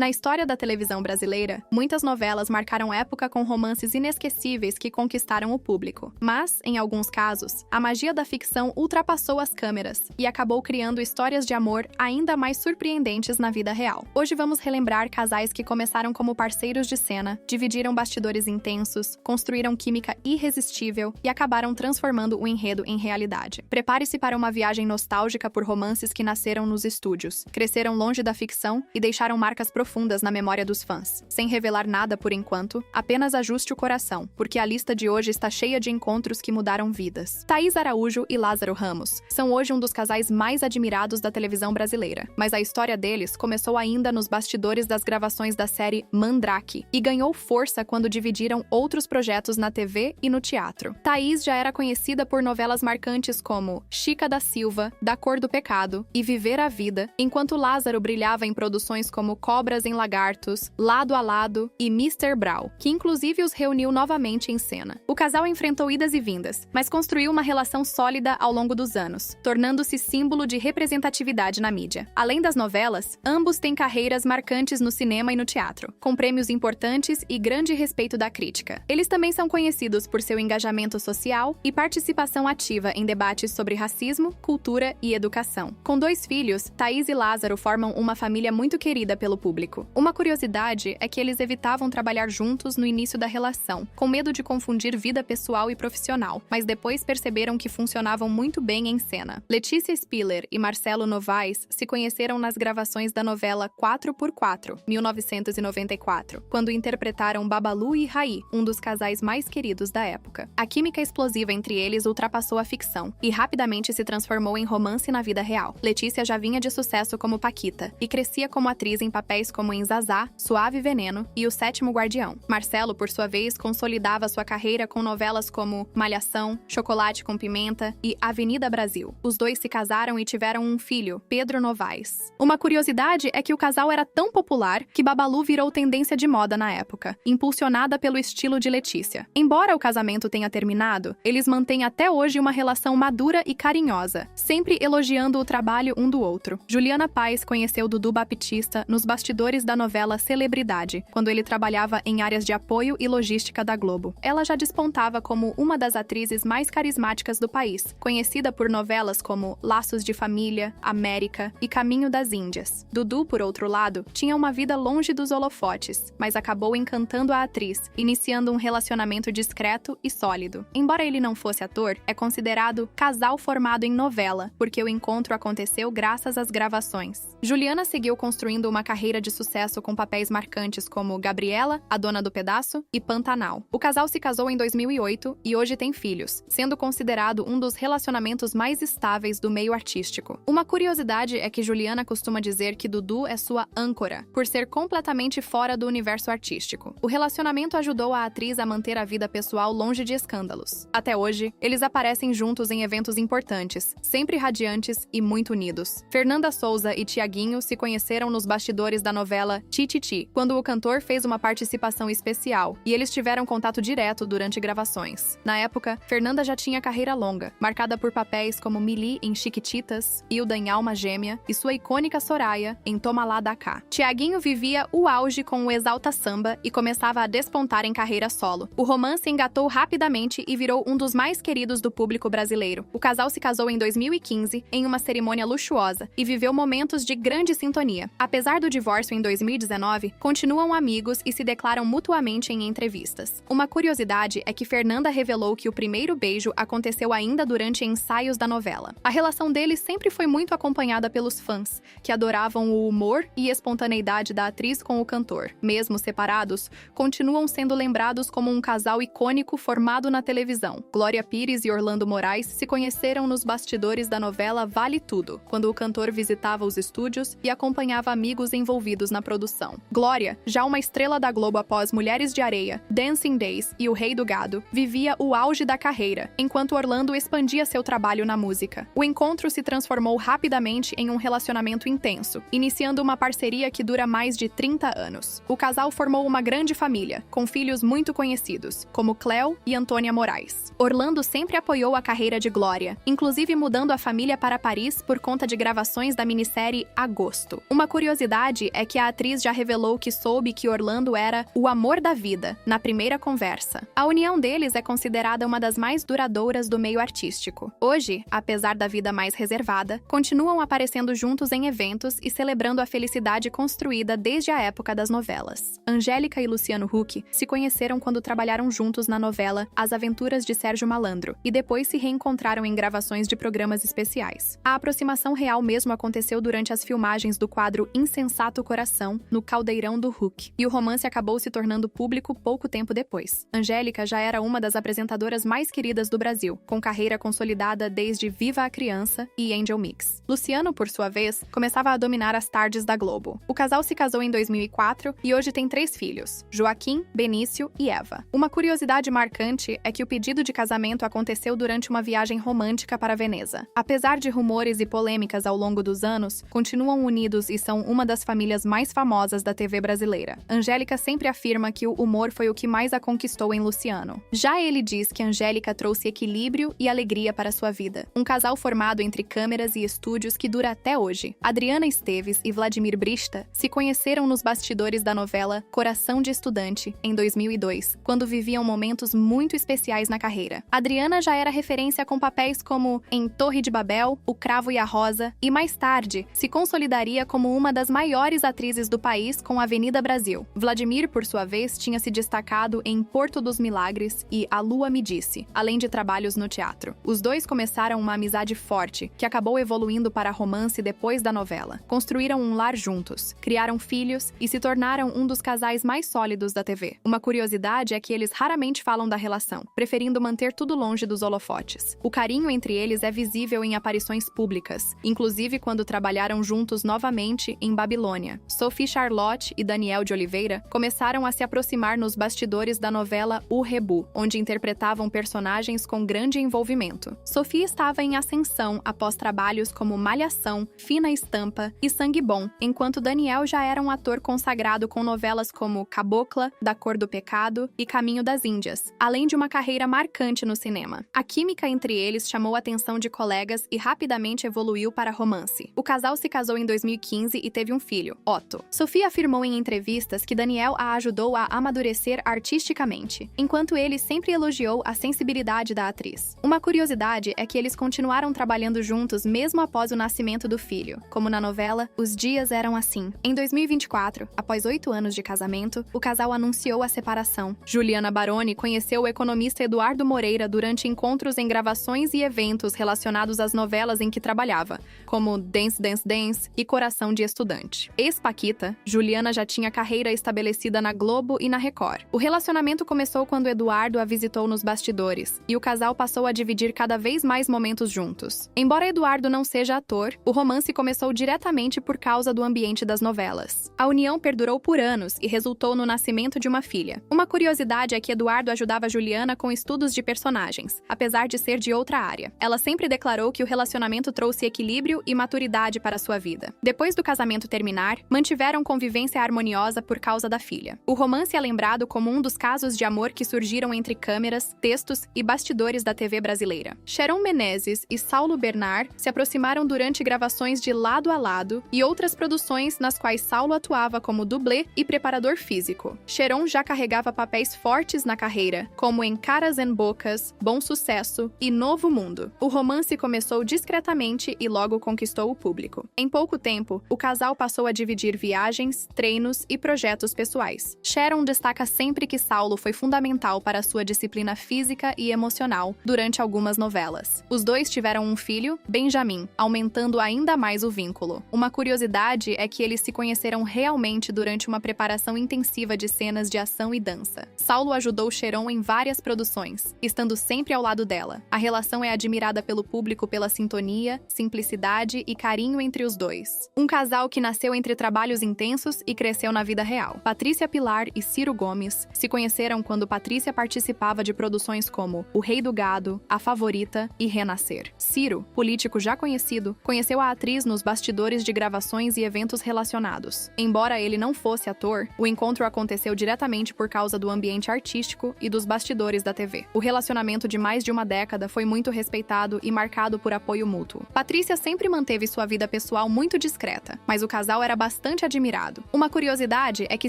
Na história da televisão brasileira, muitas novelas marcaram época com romances inesquecíveis que conquistaram o público. Mas, em alguns casos, a magia da ficção ultrapassou as câmeras e acabou criando histórias de amor ainda mais surpreendentes na vida real. Hoje vamos relembrar casais que começaram como parceiros de cena, dividiram bastidores intensos, construíram química irresistível e acabaram transformando o enredo em realidade. Prepare-se para uma viagem nostálgica por romances que nasceram nos estúdios, cresceram longe da ficção e deixaram marcas profundas na memória dos fãs. Sem revelar nada por enquanto, apenas ajuste o coração, porque a lista de hoje está cheia de encontros que mudaram vidas. Thaís Araújo e Lázaro Ramos são hoje um dos casais mais admirados da televisão brasileira, mas a história deles começou ainda nos bastidores das gravações da série Mandrake e ganhou força quando dividiram outros projetos na TV e no teatro. Thaís já era conhecida por novelas marcantes como Chica da Silva, Da Cor do Pecado e Viver a Vida, enquanto Lázaro brilhava em produções como Cobras em Lagartos, Lado a Lado e Mr. Brau, que inclusive os reuniu novamente em cena. O casal enfrentou idas e vindas, mas construiu uma relação sólida ao longo dos anos, tornando-se símbolo de representatividade na mídia. Além das novelas, ambos têm carreiras marcantes no cinema e no teatro, com prêmios importantes e grande respeito da crítica. Eles também são conhecidos por seu engajamento social e participação ativa em debates sobre racismo, cultura e educação. Com 2 filhos, Thaís e Lázaro formam uma família muito querida pelo público. Uma curiosidade é que eles evitavam trabalhar juntos no início da relação, com medo de confundir vida pessoal e profissional, mas depois perceberam que funcionavam muito bem em cena. Letícia Spiller e Marcelo Novaes se conheceram nas gravações da novela 4x4, 1994, quando interpretaram Babalu e Raí, um dos casais mais queridos da época. A química explosiva entre eles ultrapassou a ficção e rapidamente se transformou em romance na vida real. Letícia já vinha de sucesso como Paquita e crescia como atriz em papéis como em Zazá, Suave Veneno e O Sétimo Guardião. Marcelo, por sua vez, consolidava sua carreira com novelas como Malhação, Chocolate com Pimenta e Avenida Brasil. Os dois se casaram e tiveram um filho, Pedro Novaes. Uma curiosidade é que o casal era tão popular que Babalu virou tendência de moda na época, impulsionada pelo estilo de Letícia. Embora o casamento tenha terminado, eles mantêm até hoje uma relação madura e carinhosa, sempre elogiando o trabalho um do outro. Juliana Paes conheceu Dudu Baptista nos bastidores da novela Celebridade, quando ele trabalhava em áreas de apoio e logística da Globo. Ela já despontava como uma das atrizes mais carismáticas do país, conhecida por novelas como Laços de Família, América e Caminho das Índias. Dudu, por outro lado, tinha uma vida longe dos holofotes, mas acabou encantando a atriz, iniciando um relacionamento discreto e sólido. Embora ele não fosse ator, é considerado casal formado em novela, porque o encontro aconteceu graças às gravações. Juliana seguiu construindo uma carreira de sucesso com papéis marcantes como Gabriela, A Dona do Pedaço e Pantanal. O casal se casou em 2008 e hoje tem filhos, sendo considerado um dos relacionamentos mais estáveis do meio artístico. Uma curiosidade é que Juliana costuma dizer que Dudu é sua âncora, por ser completamente fora do universo artístico. O relacionamento ajudou a atriz a manter a vida pessoal longe de escândalos. Até hoje, eles aparecem juntos em eventos importantes, sempre radiantes e muito unidos. Fernanda Souza e Tiaguinho se conheceram nos bastidores da novela Tititi, quando o cantor fez uma participação especial, e eles tiveram contato direto durante gravações. Na época, Fernanda já tinha carreira longa, marcada por papéis como Mili em Chiquititas, Hilda em Alma Gêmea e sua icônica Soraya em Toma Lá da Cá. Tiaguinho vivia o auge com o Exalta Samba e começava a despontar em carreira solo. O romance engatou rapidamente e virou um dos mais queridos do público brasileiro. O casal se casou em 2015 em uma cerimônia luxuosa e viveu momentos de grande sintonia. Apesar do divórcio em 2019, continuam amigos e se declaram mutuamente em entrevistas. Uma curiosidade é que Fernanda revelou que o primeiro beijo aconteceu ainda durante ensaios da novela. A relação deles sempre foi muito acompanhada pelos fãs, que adoravam o humor e espontaneidade da atriz com o cantor. Mesmo separados, continuam sendo lembrados como um casal icônico formado na televisão. Glória Pires e Orlando Moraes se conheceram nos bastidores da novela Vale Tudo, quando o cantor visitava os estúdios e acompanhava amigos envolvidos na produção. Glória, já uma estrela da Globo após Mulheres de Areia, Dancing Days e O Rei do Gado, vivia o auge da carreira, enquanto Orlando expandia seu trabalho na música. O encontro se transformou rapidamente em um relacionamento intenso, iniciando uma parceria que dura mais de 30 anos. O casal formou uma grande família, com filhos muito conhecidos, como Cléo e Antônia Moraes. Orlando sempre apoiou a carreira de Glória, inclusive mudando a família para Paris por conta de gravações da minissérie Agosto. Uma curiosidade é que a atriz já revelou que soube que Orlando era o amor da vida na primeira conversa. A união deles é considerada uma das mais duradouras do meio artístico. Hoje, apesar da vida mais reservada, continuam aparecendo juntos em eventos e celebrando a felicidade construída desde a época das novelas. Angélica e Luciano Huck se conheceram quando trabalharam juntos na novela As Aventuras de Sérgio Malandro e depois se reencontraram em gravações de programas especiais. A aproximação real mesmo aconteceu durante as filmagens do quadro Insensato Coração, no Caldeirão do Huck, e o romance acabou se tornando público pouco tempo depois. Angélica já era uma das apresentadoras mais queridas do Brasil, com carreira consolidada desde Viva a Criança e Angel Mix. Luciano, por sua vez, começava a dominar as tardes da Globo. O casal se casou em 2004 e hoje tem 3 filhos, Joaquim, Benício e Eva. Uma curiosidade marcante é que o pedido de casamento aconteceu durante uma viagem romântica para Veneza. Apesar de rumores e polêmicas ao longo dos anos, continuam unidos e são uma das famílias mais famosas da TV brasileira. Angélica sempre afirma que o humor foi o que mais a conquistou em Luciano. Já ele diz que Angélica trouxe equilíbrio e alegria para sua vida. Um casal formado entre câmeras e estúdios que dura até hoje. Adriana Esteves e Vladimir Brista se conheceram nos bastidores da novela Coração de Estudante, em 2002, quando viviam momentos muito especiais na carreira. Adriana já era referência com papéis como em Torre de Babel, O Cravo e a Rosa, e mais tarde se consolidaria como uma das maiores atrizes do país com Avenida Brasil. Vladimir, por sua vez, tinha se destacado em Porto dos Milagres e A Lua Me Disse, além de trabalhos no teatro. Os dois começaram uma amizade forte, que acabou evoluindo para romance depois da novela. Construíram um lar juntos, criaram filhos e se tornaram um dos casais mais sólidos da TV. Uma curiosidade é que eles raramente falam da relação, preferindo manter tudo longe dos holofotes. O carinho entre eles é visível em aparições públicas, inclusive quando trabalharam juntos novamente em Babilônia. Sophie Charlotte e Daniel de Oliveira começaram a se aproximar nos bastidores da novela O Rebu, onde interpretavam personagens com grande envolvimento. Sophie estava em ascensão após trabalhos como Malhação, Fina Estampa e Sangue Bom, enquanto Daniel já era um ator consagrado com novelas como Cabocla, Da Cor do Pecado e Caminho das Índias, além de uma carreira marcante no cinema. A química entre eles chamou a atenção de colegas e rapidamente evoluiu para romance. O casal se casou em 2015 e teve um filho, Otto. Sophie afirmou em entrevistas que Daniel a ajudou a amadurecer artisticamente, enquanto ele sempre elogiou a sensibilidade da atriz. Uma curiosidade é que eles continuaram trabalhando juntos mesmo após o nascimento do filho, como na novela Os Dias Eram Assim. Em 2024, após 8 anos de casamento, o casal anunciou a separação. Juliana Baroni conheceu o economista Eduardo Moreira durante encontros em gravações e eventos relacionados às novelas em que trabalhava, como Dance Dance Dance e Coração de Estudante. Ex-Paquita, Juliana já tinha carreira estabelecida na Globo e na Record. O relacionamento começou quando Eduardo a visitou nos bastidores, e o casal passou a dividir cada vez mais momentos juntos. Embora Eduardo não seja ator, o romance começou diretamente por causa do ambiente das novelas. A união perdurou por anos e resultou no nascimento de uma filha. Uma curiosidade é que Eduardo ajudava Juliana com estudos de personagens, apesar de ser de outra área. Ela sempre declarou que o relacionamento trouxe equilíbrio e maturidade para sua vida. Depois do casamento terminar, mantiveram convivência harmoniosa por causa da filha. O romance é lembrado como um dos casos de amor que surgiram entre câmeras, textos e bastidores da TV brasileira. Sharon Menezes e Saulo Bernard se aproximaram durante gravações de Lado a Lado e outras produções nas quais Saulo atuava como dublê e preparador físico. Sharon já carregava papéis fortes na carreira, como em Caras e Bocas, Bom Sucesso e Novo Mundo. O romance começou discretamente e logo conquistou o público. Em pouco tempo, o casal passou a dividir viagens, treinos e projetos pessoais. Sharon destaca sempre que Saulo foi fundamental para sua disciplina física e emocional durante algumas novelas. Os dois tiveram um filho, Benjamin, aumentando ainda mais o vínculo. Uma curiosidade é que eles se conheceram realmente durante uma preparação intensiva de cenas de ação e dança. Saulo ajudou Sharon em várias produções, estando sempre ao lado dela. A relação é admirada pelo público pela sintonia, simplicidade e carinho entre os dois. Um casal que nasceu entre trabalhos intensos e cresceu na vida real. Patrícia Pilar e Ciro Gomes se conheceram quando Patrícia participava de produções como O Rei do Gado, A Favorita e Renascer. Ciro, político já conhecido, conheceu a atriz nos bastidores de gravações e eventos relacionados. Embora ele não fosse ator, o encontro aconteceu diretamente por causa do ambiente artístico e dos bastidores da TV. O relacionamento de mais de uma década foi muito respeitado e marcado por apoio mútuo. Patrícia sempre manteve sua vida pessoal muito discreta, mas o casal era bastante bastante admirado. Uma curiosidade é que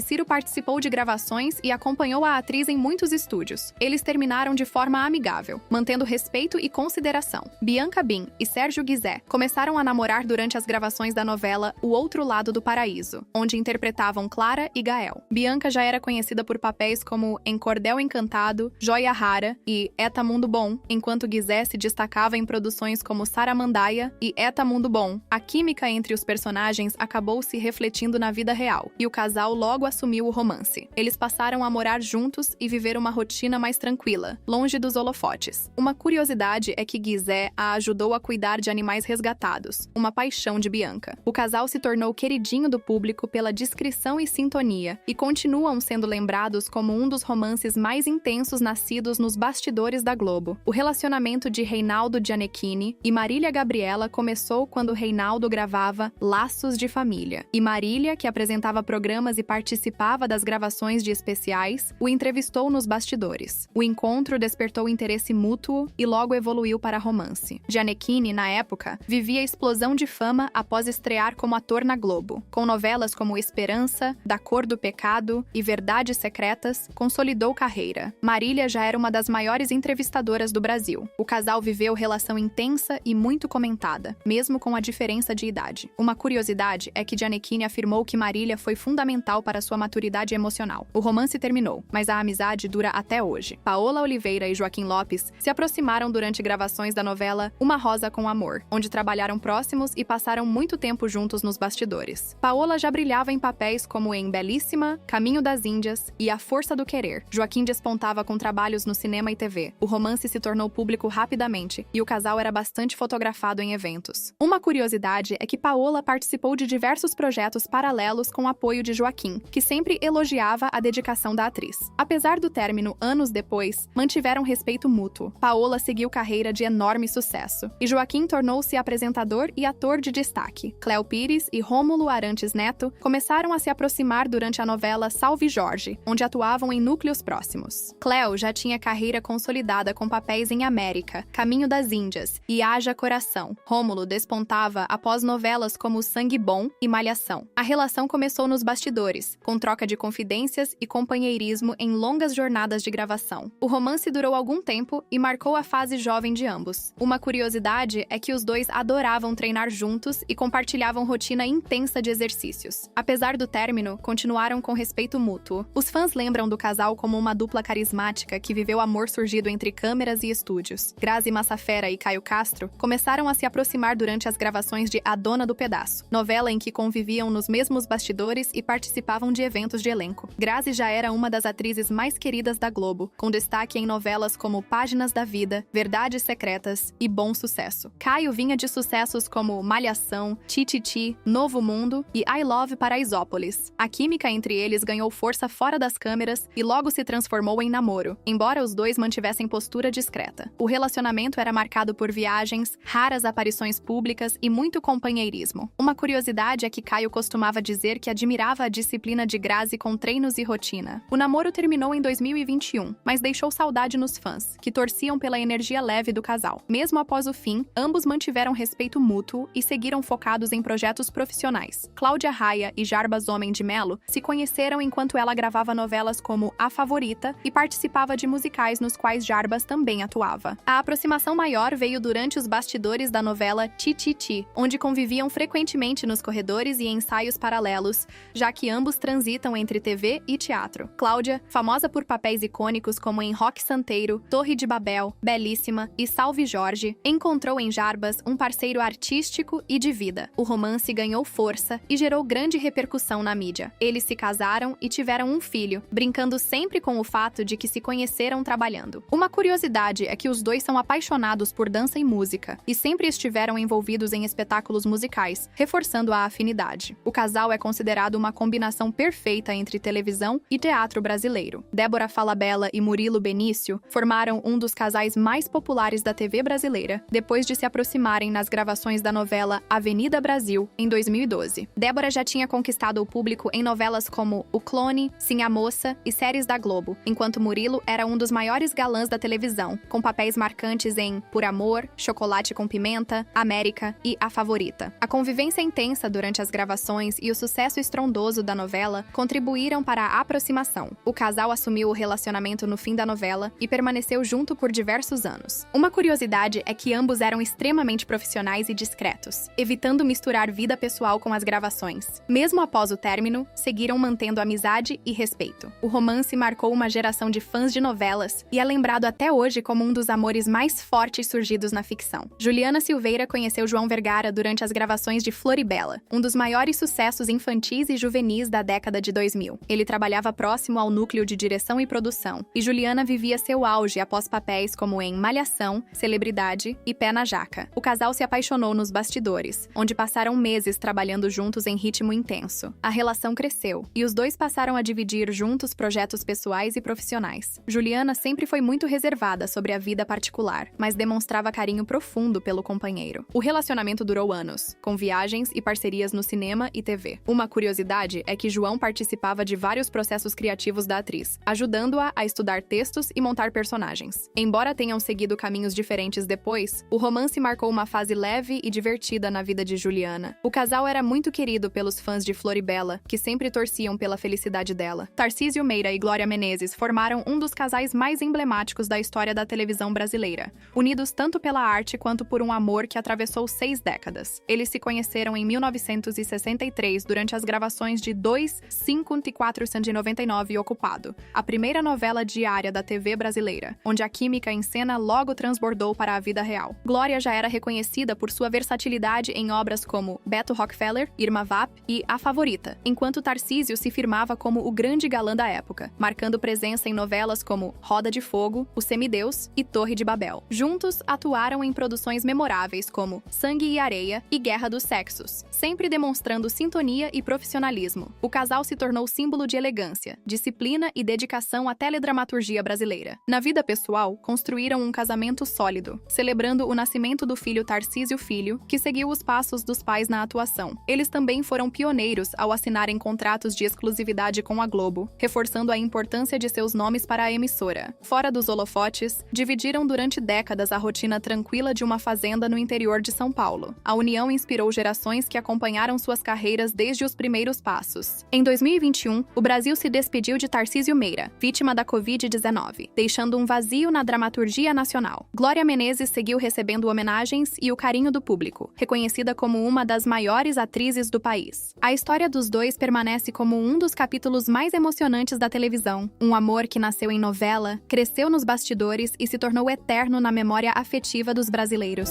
Ciro participou de gravações e acompanhou a atriz em muitos estúdios. Eles terminaram de forma amigável, mantendo respeito e consideração. Bianca Bin e Sérgio Guizé começaram a namorar durante as gravações da novela O Outro Lado do Paraíso, onde interpretavam Clara e Gael. Bianca já era conhecida por papéis como Em Cordel Encantado, Joia Rara e Eta Mundo Bom, enquanto Guizé se destacava em produções como Saramandaia e Eta Mundo Bom. A química entre os personagens acabou se refletindo na vida real, e o casal logo assumiu o romance. Eles passaram a morar juntos e viver uma rotina mais tranquila, longe dos holofotes. Uma curiosidade é que Guizé a ajudou a cuidar de animais resgatados, uma paixão de Bianca. O casal se tornou queridinho do público pela discrição e sintonia, e continuam sendo lembrados como um dos romances mais intensos nascidos nos bastidores da Globo. O relacionamento de Reinaldo Gianecchini e Marília Gabriela começou quando Reinaldo gravava Laços de Família, e Marília, que apresentava programas e participava das gravações de especiais, o entrevistou nos bastidores. O encontro despertou interesse mútuo e logo evoluiu para romance. Gianecchini, na época, vivia explosão de fama após estrear como ator na Globo. Com novelas como Esperança, Da Cor do Pecado e Verdades Secretas, consolidou carreira. Marília já era uma das maiores entrevistadoras do Brasil. O casal viveu relação intensa e muito comentada, mesmo com a diferença de idade. Uma curiosidade é que Gianecchini afirmou que Marília foi fundamental para sua maturidade emocional. O romance terminou, mas a amizade dura até hoje. Paola Oliveira e Joaquim Lopes se aproximaram durante gravações da novela Uma Rosa com Amor, onde trabalharam próximos e passaram muito tempo juntos nos bastidores. Paola já brilhava em papéis como em Belíssima, Caminho das Índias e A Força do Querer. Joaquim despontava com trabalhos no cinema e TV. O romance se tornou público rapidamente e o casal era bastante fotografado em eventos. Uma curiosidade é que Paola participou de diversos projetos paralelos com o apoio de Joaquim, que sempre elogiava a dedicação da atriz. Apesar do término anos depois, mantiveram respeito mútuo. Paola seguiu carreira de enorme sucesso, e Joaquim tornou-se apresentador e ator de destaque. Cléo Pires e Rômulo Arantes Neto começaram a se aproximar durante a novela Salve Jorge, onde atuavam em núcleos próximos. Cléo já tinha carreira consolidada com papéis em América, Caminho das Índias e Haja Coração. Rômulo despontava após novelas como Sangue Bom e Malhação. A relação começou nos bastidores, com troca de confidências e companheirismo em longas jornadas de gravação. O romance durou algum tempo e marcou a fase jovem de ambos. Uma curiosidade é que os dois adoravam treinar juntos e compartilhavam rotina intensa de exercícios. Apesar do término, continuaram com respeito mútuo. Os fãs lembram do casal como uma dupla carismática que viveu amor surgido entre câmeras e estúdios. Grazi Massafera e Caio Castro começaram a se aproximar durante as gravações de A Dona do Pedaço, novela em que conviviam nos mesmos bastidores e participavam de eventos de elenco. Grazi já era uma das atrizes mais queridas da Globo, com destaque em novelas como Páginas da Vida, Verdades Secretas e Bom Sucesso. Caio vinha de sucessos como Malhação, Tititi, Novo Mundo e I Love Paraisópolis. A química entre eles ganhou força fora das câmeras e logo se transformou em namoro, embora os dois mantivessem postura discreta. O relacionamento era marcado por viagens, raras aparições públicas e muito companheirismo. Uma curiosidade é que Caio costumava dizer que admirava a disciplina de Grazi com treinos e rotina. O namoro terminou em 2021, mas deixou saudade nos fãs, que torciam pela energia leve do casal. Mesmo após o fim, ambos mantiveram respeito mútuo e seguiram focados em projetos profissionais. Cláudia Raia e Jarbas Homem de Melo se conheceram enquanto ela gravava novelas como A Favorita e participava de musicais nos quais Jarbas também atuava. A aproximação maior veio durante os bastidores da novela Tititi, onde conviviam frequentemente nos corredores e ensaios paralelos, já que ambos transitam entre TV e teatro. Cláudia, famosa por papéis icônicos como em Roque Santeiro, Torre de Babel, Belíssima e Salve Jorge, encontrou em Jarbas um parceiro artístico e de vida. O romance ganhou força e gerou grande repercussão na mídia. Eles se casaram e tiveram um filho, brincando sempre com o fato de que se conheceram trabalhando. Uma curiosidade é que os dois são apaixonados por dança e música, e sempre estiveram envolvidos em espetáculos musicais, reforçando a afinidade. O casal é considerado uma combinação perfeita entre televisão e teatro brasileiro. Débora Falabella e Murilo Benício formaram um dos casais mais populares da TV brasileira, depois de se aproximarem nas gravações da novela Avenida Brasil, em 2012. Débora já tinha conquistado o público em novelas como O Clone, Sim a Moça e séries da Globo, enquanto Murilo era um dos maiores galãs da televisão, com papéis marcantes em Por Amor, Chocolate com Pimenta, América e A Favorita. A convivência intensa durante as gravações gravações e o sucesso estrondoso da novela contribuíram para a aproximação. O casal assumiu o relacionamento no fim da novela e permaneceu junto por diversos anos. Uma curiosidade é que ambos eram extremamente profissionais e discretos, evitando misturar vida pessoal com as gravações. Mesmo após o término, seguiram mantendo amizade e respeito. O romance marcou uma geração de fãs de novelas e é lembrado até hoje como um dos amores mais fortes surgidos na ficção. Juliana Silveira conheceu João Vergara durante as gravações de Floribela, um dos maiores sucessos infantis e juvenis da década de 2000. Ele trabalhava próximo ao núcleo de direção e produção, e Juliana vivia seu auge após papéis como em Malhação, Celebridade e Pé na Jaca. O casal se apaixonou nos bastidores, onde passaram meses trabalhando juntos em ritmo intenso. A relação cresceu, e os dois passaram a dividir juntos projetos pessoais e profissionais. Juliana sempre foi muito reservada sobre a vida particular, mas demonstrava carinho profundo pelo companheiro. O relacionamento durou anos, com viagens e parcerias no cinema e TV. Uma curiosidade é que João participava de vários processos criativos da atriz, ajudando-a a estudar textos e montar personagens. Embora tenham seguido caminhos diferentes depois, o romance marcou uma fase leve e divertida na vida de Juliana. O casal era muito querido pelos fãs de Floribela, que sempre torciam pela felicidade dela. Tarcísio Meira e Glória Menezes formaram um dos casais mais emblemáticos da história da televisão brasileira, unidos tanto pela arte quanto por um amor que atravessou 6 décadas. Eles se conheceram em 1963 durante as gravações de 25499 Ocupado, a primeira novela diária da TV brasileira, onde a química em cena logo transbordou para a vida real. Glória já era reconhecida por sua versatilidade em obras como Beto Rockefeller, Irma Vap e A Favorita, enquanto Tarcísio se firmava como o grande galã da época, marcando presença em novelas como Roda de Fogo, O Semideus e Torre de Babel. Juntos, atuaram em produções memoráveis como Sangue e Areia e Guerra dos Sexos, sempre demonstrando sintonia e profissionalismo. O casal se tornou símbolo de elegância, disciplina e dedicação à teledramaturgia brasileira. Na vida pessoal, construíram um casamento sólido, celebrando o nascimento do filho Tarcísio Filho, que seguiu os passos dos pais na atuação. Eles também foram pioneiros ao assinarem contratos de exclusividade com a Globo, reforçando a importância de seus nomes para a emissora. Fora dos holofotes, dividiram durante décadas a rotina tranquila de uma fazenda no interior de São Paulo. A união inspirou gerações que acompanharam suas carreiras desde os primeiros passos. Em 2021, o Brasil se despediu de Tarcísio Meira, vítima da Covid-19, deixando um vazio na dramaturgia nacional. Glória Menezes seguiu recebendo homenagens e o carinho do público, reconhecida como uma das maiores atrizes do país. A história dos dois permanece como um dos capítulos mais emocionantes da televisão, um amor que nasceu em novela, cresceu nos bastidores e se tornou eterno na memória afetiva dos brasileiros.